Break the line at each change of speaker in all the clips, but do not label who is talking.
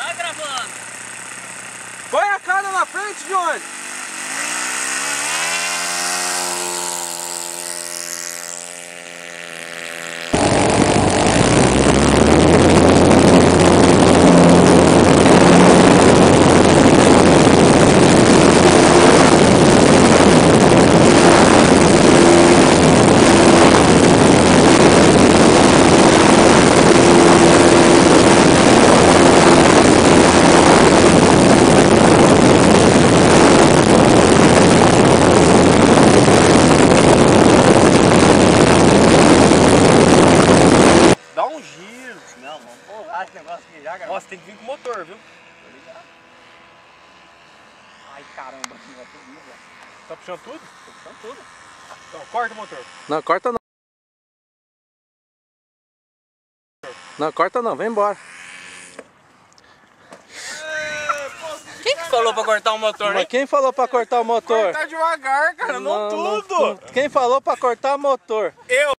Tá gravando.
Põe a cara na frente, Johnny. Dá um giro.
Não, vamos porrar esse negócio aqui já, cara.
Nossa, tem que vir com o motor, viu?
Ai, caramba, esse negócio é lindo, velho.
Tá puxando tudo?
Tô puxando tudo.
Então, corta o motor.
Não, corta não. Não, corta não, vem embora.
Quem que falou pra cortar o motor,
Mas
hein?
quem falou pra cortar o motor?
Corta devagar, cara, não tudo.
não. Quem falou pra cortar o motor?
Eu.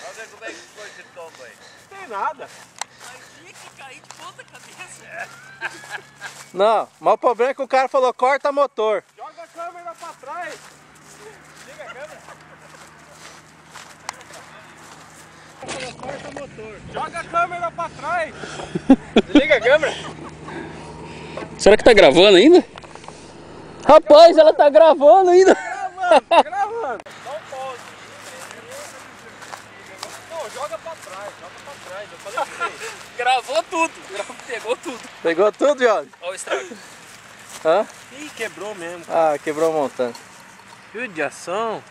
Vamos ver como é que foi esse tombo aí.
Não tem nada.
Mas tinha que cair de ponta cabeça.
Não, mas o problema é que o cara falou corta motor.
Joga a câmera pra trás. Liga a câmera.
Corta motor.
Joga a câmera pra trás.
Liga a câmera. Será que tá gravando ainda? Rapaz, ela tá gravando ainda.
Tá gravando. Dá um pause. Não, joga pra trás, Eu falei pra você.
Gravou tudo. Pegou tudo.
Pegou tudo, Johnny?
Olha o estrago.
Hã?
Ih, quebrou mesmo.
Ah, quebrou o montante.
Fio de ação.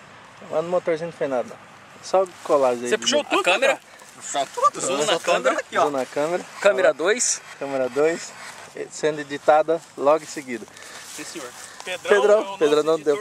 Mas no motorzinho não fez nada não. Só colar aí.
Você puxou tudo,
A câmera.
Puxou tudo.
Zoom na câmera.
Aqui, ó.
Zoom na câmera.
Câmera 2.
Câmera 2. Sendo editada logo em seguida.
Sim, senhor.
Pedrão não deu.